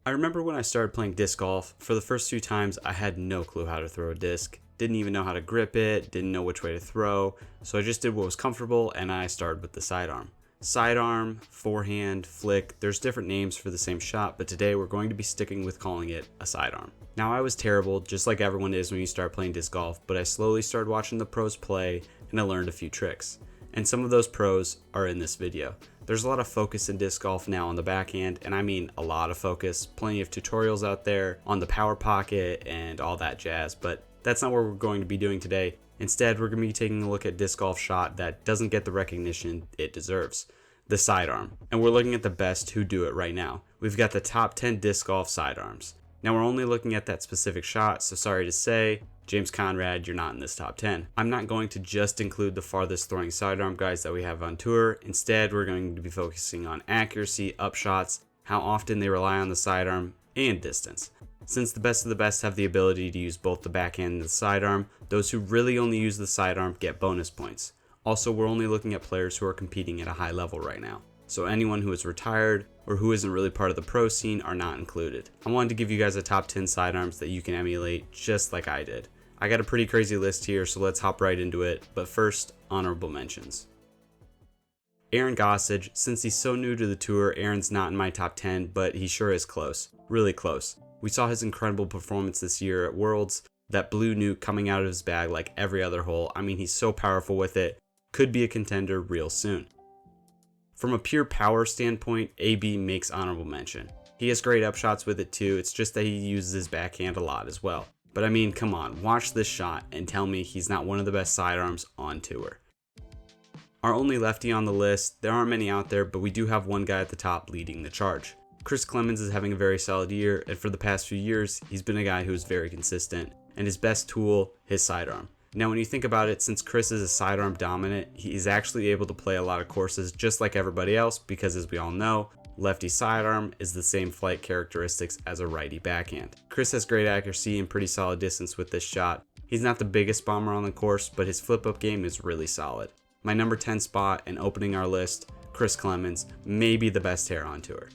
I remember when I started playing disc golf, for the first few times I had no clue how to throw a disc. Didn't even know how to grip it, didn't know which way to throw, so I just did what was comfortable and I started with the sidearm. Sidearm, forehand, flick, there's different names for the same shot, but today we're going to be sticking with calling it a sidearm. Now I was terrible, just like everyone is when you start playing disc golf, but I slowly started watching the pros play and I learned a few tricks. And some of those pros are in this video. There's a lot of focus in disc golf now on the backhand, and I mean a lot of focus. Plenty of tutorials out there on the power pocket and all that jazz, but that's not what we're going to be doing today. Instead, we're going to be taking a look at disc golf shot that doesn't get the recognition it deserves, the sidearm. And we're looking at the best who do it right now. We've got the top 10 disc golf sidearms. Now we're only looking at that specific shot, so sorry to say, James Conrad, you're not in this top 10. I'm not going to just include the farthest throwing sidearm guys that we have on tour. Instead, we're going to be focusing on accuracy, upshots, how often they rely on the sidearm, and distance. Since the best of the best have the ability to use both the backhand and the sidearm, those who really only use the sidearm get bonus points. Also, we're only looking at players who are competing at a high level right now. So anyone who is retired or who isn't really part of the pro scene are not included. I wanted to give you guys a top 10 sidearms that you can emulate just like I did. I got a pretty crazy list here, so let's hop right into it. But first, honorable mentions. Aaron Gossage, since he's so new to the tour, Aaron's not in my top 10, but he sure is close. Really close. We saw his incredible performance this year at Worlds, that blue nuke coming out of his bag like every other hole. I mean, he's so powerful with it. Could be a contender real soon. From a pure power standpoint, AB makes honorable mention. He has great upshots with it too, it's just that he uses his backhand a lot as well. But I mean, come on, watch this shot and tell me he's not one of the best sidearms on tour. Our only lefty on the list, there aren't many out there, but we do have one guy at the top leading the charge. Chris Clemens is having a very solid year, and for the past few years, he's been a guy who's very consistent, and his best tool, his sidearm. Now when you think about it, since Chris is a sidearm dominant, he's actually able to play a lot of courses just like everybody else because, as we all know, lefty sidearm is the same flight characteristics as a righty backhand. Chris has great accuracy and pretty solid distance with this shot. He's not the biggest bomber on the course, but his flip-up game is really solid. My number 10 spot and opening our list, Chris Clemens, may be the best hair on tour.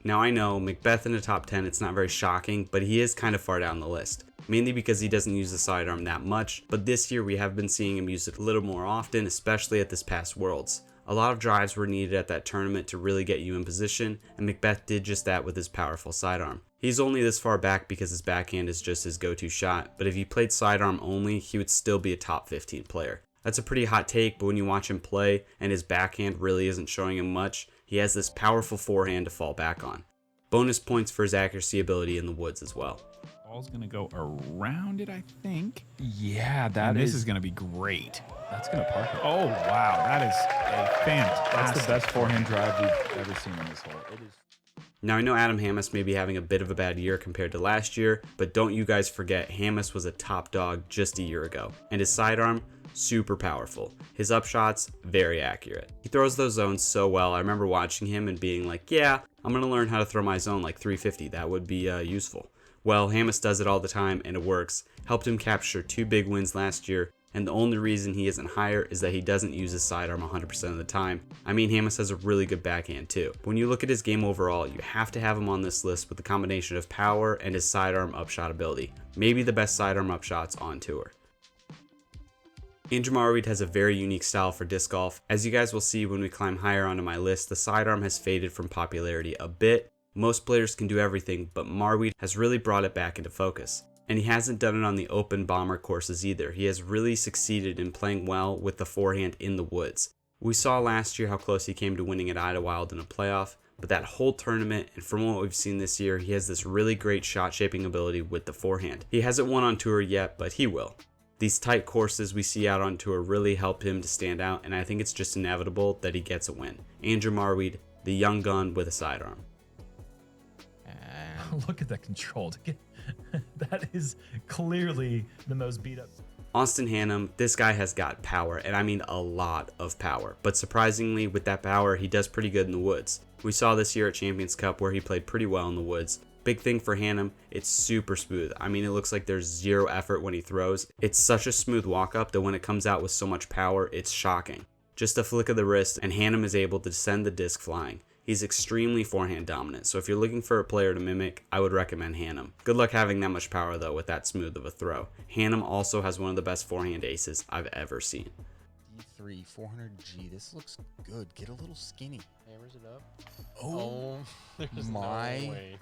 Now I know, Macbeth in the top 10, it's not very shocking, but he is kind of far down the list. Mainly because he doesn't use the sidearm that much, but this year we have been seeing him use it a little more often, especially at this past Worlds. A lot of drives were needed at that tournament to really get you in position, and Macbeth did just that with his powerful sidearm. He's only this far back because his backhand is just his go-to shot, but if he played sidearm only, he would still be a top 15 player. That's a pretty hot take, but when you watch him play and his backhand really isn't showing him much, he has this powerful forehand to fall back on. Bonus points for his accuracy ability in the woods as well. Ball's gonna go around it, I think. Yeah, This is gonna be great. That's gonna park it. Oh wow, that is a fantastic. That's the best forehand drive we've ever seen in this hole. It is. Now I know Adam Hammes may be having a bit of a bad year compared to last year, but don't you guys forget Hammes was a top dog just a year ago, and his sidearm, super powerful. His upshots, very accurate. He throws those zones so well. I remember watching him and being like, yeah, I'm gonna learn how to throw my zone like 350, that would be useful. Well, Hammes does it all the time and it works. Helped him capture 2 big wins last year, and the only reason he isn't higher is that he doesn't use his sidearm 100% of the time. I mean, Hammes has a really good backhand too. But when you look at his game overall, you have to have him on this list with the combination of power and his sidearm upshot ability. Maybe the best sidearm upshots on tour. Andrew Marweed has a very unique style for disc golf. As you guys will see when we climb higher onto my list, the sidearm has faded from popularity a bit. Most players can do everything, but Marweed has really brought it back into focus. And he hasn't done it on the open bomber courses either. He has really succeeded in playing well with the forehand in the woods. We saw last year how close he came to winning at Idlewild in a playoff, but that whole tournament, and from what we've seen this year, he has this really great shot shaping ability with the forehand. He hasn't won on tour yet, but he will. These tight courses we see out on tour really help him to stand out, and I think it's just inevitable that he gets a win. Andrew Marweed, the young gun with a sidearm. Look at that control. That is clearly the most beat up. Austin Hannum, this guy has got power, and I mean a lot of power. But surprisingly, with that power, he does pretty good in the woods. We saw this year at Champions Cup where he played pretty well in the woods. Big thing for Hannum, it's super smooth. I mean, it looks like there's zero effort when he throws. It's such a smooth walk up that when it comes out with so much power, it's shocking. Just a flick of the wrist, and Hannum is able to send the disc flying. He's extremely forehand dominant, so if you're looking for a player to mimic, I would recommend Hannum. Good luck having that much power though with that smooth of a throw. Hannum also has one of the best forehand aces I've ever seen. D3, 400G. This looks good. Get a little skinny. Hammers it up. Oh, there's my no way.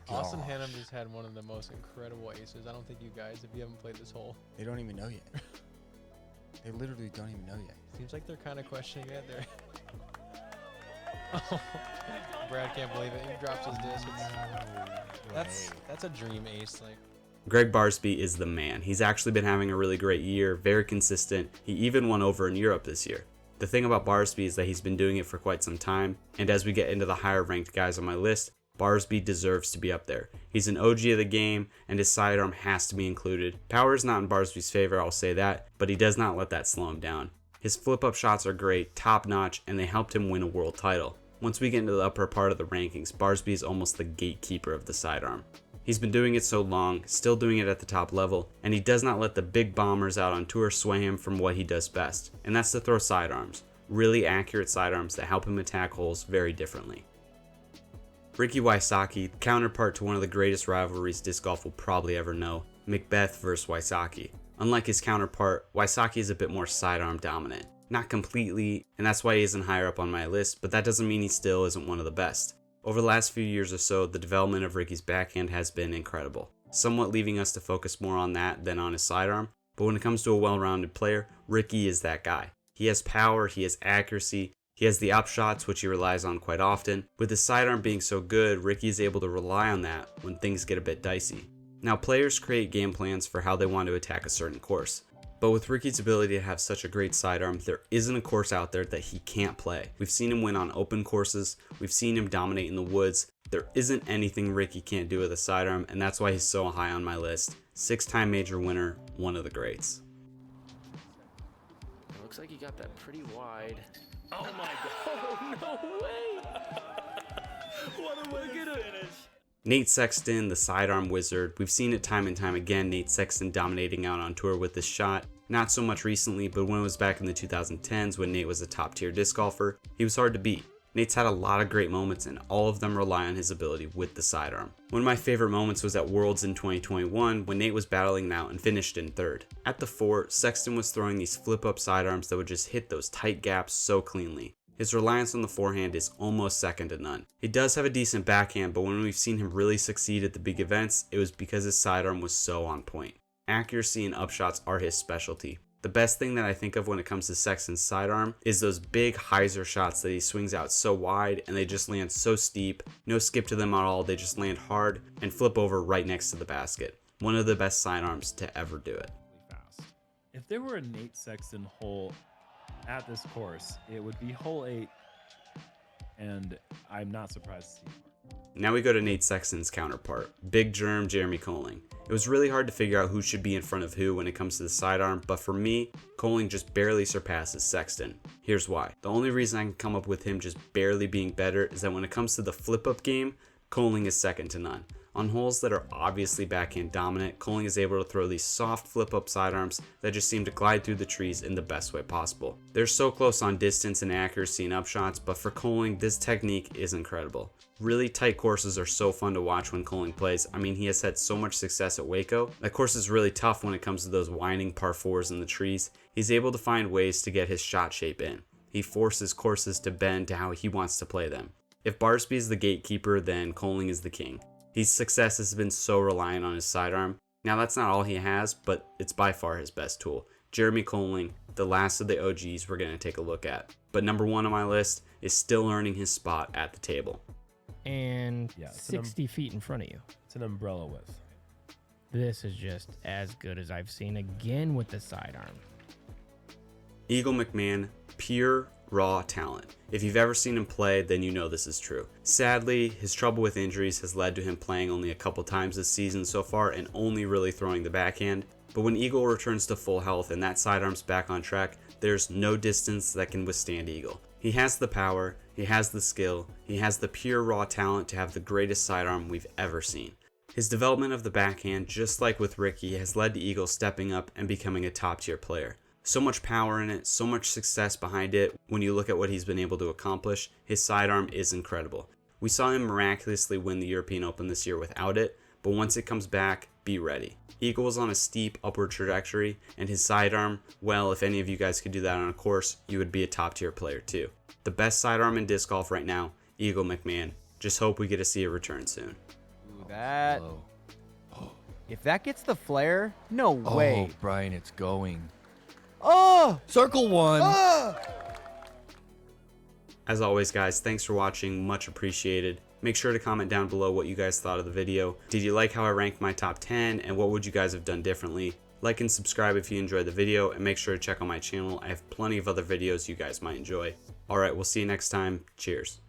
Austin gosh. Hannum just had one of the most incredible aces. I don't think you guys, if you haven't played this hole, They don't even know yet. They literally don't even know yet. seems like they're kind of questioning it. They're oh, Brad can't believe it. He drops his disc. That's a dream ace. Like, Greg Barsby is the man. He's actually been having a really great year, very consistent. He even won over in Europe this year. The thing about Barsby is that he's been doing it for quite some time, and as we get into the higher ranked guys on my list, Barsby deserves to be up there. He's an OG of the game, and his sidearm has to be included. Power is not in Barsby's favor, I'll say that, but he does not let that slow him down. His flip-up shots are great, top-notch, and they helped him win a world title. Once we get into the upper part of the rankings, Barsby is almost the gatekeeper of the sidearm. He's been doing it so long, still doing it at the top level, and he does not let the big bombers out on tour sway him from what he does best, and that's to throw sidearms. Really accurate sidearms that help him attack holes very differently. Ricky Wysocki, counterpart to one of the greatest rivalries disc golf will probably ever know, Macbeth vs. Wysocki. Unlike his counterpart, Wysocki is a bit more sidearm dominant. Not completely, and that's why he isn't higher up on my list, but that doesn't mean he still isn't one of the best. Over the last few years or so, the development of Ricky's backhand has been incredible, somewhat leaving us to focus more on that than on his sidearm, but when it comes to a well-rounded player, Ricky is that guy. He has power, he has accuracy, he has the upshots, which he relies on quite often. With his sidearm being so good, Ricky is able to rely on that when things get a bit dicey. Now, players create game plans for how they want to attack a certain course. But with Ricky's ability to have such a great sidearm, there isn't a course out there that he can't play. We've seen him win on open courses, we've seen him dominate in the woods. There isn't anything Ricky can't do with a sidearm, and that's why he's so high on my list. 6-time major winner, one of the greats. It looks like he got that pretty wide. Oh my god, no way! What a way to finish! Nate Sexton, the sidearm wizard. We've seen it time and time again, Nate Sexton dominating out on tour with this shot. Not so much recently, but when it was back in the 2010s when Nate was a top tier disc golfer, he was hard to beat. Nate's had a lot of great moments and all of them rely on his ability with the sidearm. One of my favorite moments was at Worlds in 2021 when Nate was battling out and finished in third. At the fort, Sexton was throwing these flip up sidearms that would just hit those tight gaps so cleanly. His reliance on the forehand is almost second to none. He does have a decent backhand, but when we've seen him really succeed at the big events, it was because his sidearm was so on point. Accuracy and upshots are his specialty. The best thing that I think of when it comes to Sexton's sidearm is those big hyzer shots that he swings out so wide and they just land so steep, no skip to them at all, they just land hard and flip over right next to the basket. One of the best sidearms to ever do it. Fast. If there were a Nate Sexton hole at this course, it would be hole 8, and I'm not surprised to see more. Now we go to Nate Sexton's counterpart, Big Germ Jeremy Coling. It was really hard to figure out who should be in front of who when it comes to the sidearm, but for me, Coling just barely surpasses Sexton. Here's why. The only reason I can come up with him just barely being better is that when it comes to the flip-up game, Coling is second to none. On holes that are obviously backhand dominant, Coling is able to throw these soft flip-up sidearms that just seem to glide through the trees in the best way possible. They're so close on distance and accuracy and upshots, but for Coling, this technique is incredible. Really tight courses are so fun to watch when Coling plays. I mean, he has had so much success at Waco. That course is really tough when it comes to those winding par 4s in the trees. He's able to find ways to get his shot shape in. He forces courses to bend to how he wants to play them. If Barsby is the gatekeeper, then Coling is the king. His success has been so reliant on his sidearm. Now that's not all he has, but it's by far his best tool. Jeremy Coling, the last of the OGs we're going to take a look at. But number 1 on my list is still earning his spot at the table. And Yeah, it's 60 feet in front of you. It's an umbrella width. This is just as good as I've seen again with the sidearm. Eagle McMahon, pure raw talent. If you've ever seen him play, then you know this is true. Sadly, his trouble with injuries has led to him playing only a couple times this season so far and only really throwing the backhand. But when Eagle returns to full health and that sidearm's back on track, there's no distance that can withstand Eagle. He has the power, he has the skill, he has the pure raw talent to have the greatest sidearm we've ever seen. His development of the backhand, just like with Ricky, has led to Eagle stepping up and becoming a top tier player. So much power in it, so much success behind it. When you look at what he's been able to accomplish, his sidearm is incredible. We saw him miraculously win the European Open this year without it, but once it comes back, be ready. Eagle was on a steep upward trajectory, and his sidearm, well, if any of you guys could do that on a course, you would be a top tier player too. The best sidearm in disc golf right now, Eagle McMahon. Just hope we get to see a return soon. Ooh, that. If that gets the flare, no way. Oh, Brian, it's going. Oh! Circle one. As always, guys, thanks for watching. Much appreciated. Make sure to comment down below what you guys thought of the video. Did you like how I ranked my top 10, and what would you guys have done differently? Like and subscribe if you enjoyed the video, and make sure to check out my channel. I have plenty of other videos you guys might enjoy. Alright, we'll see you next time. Cheers.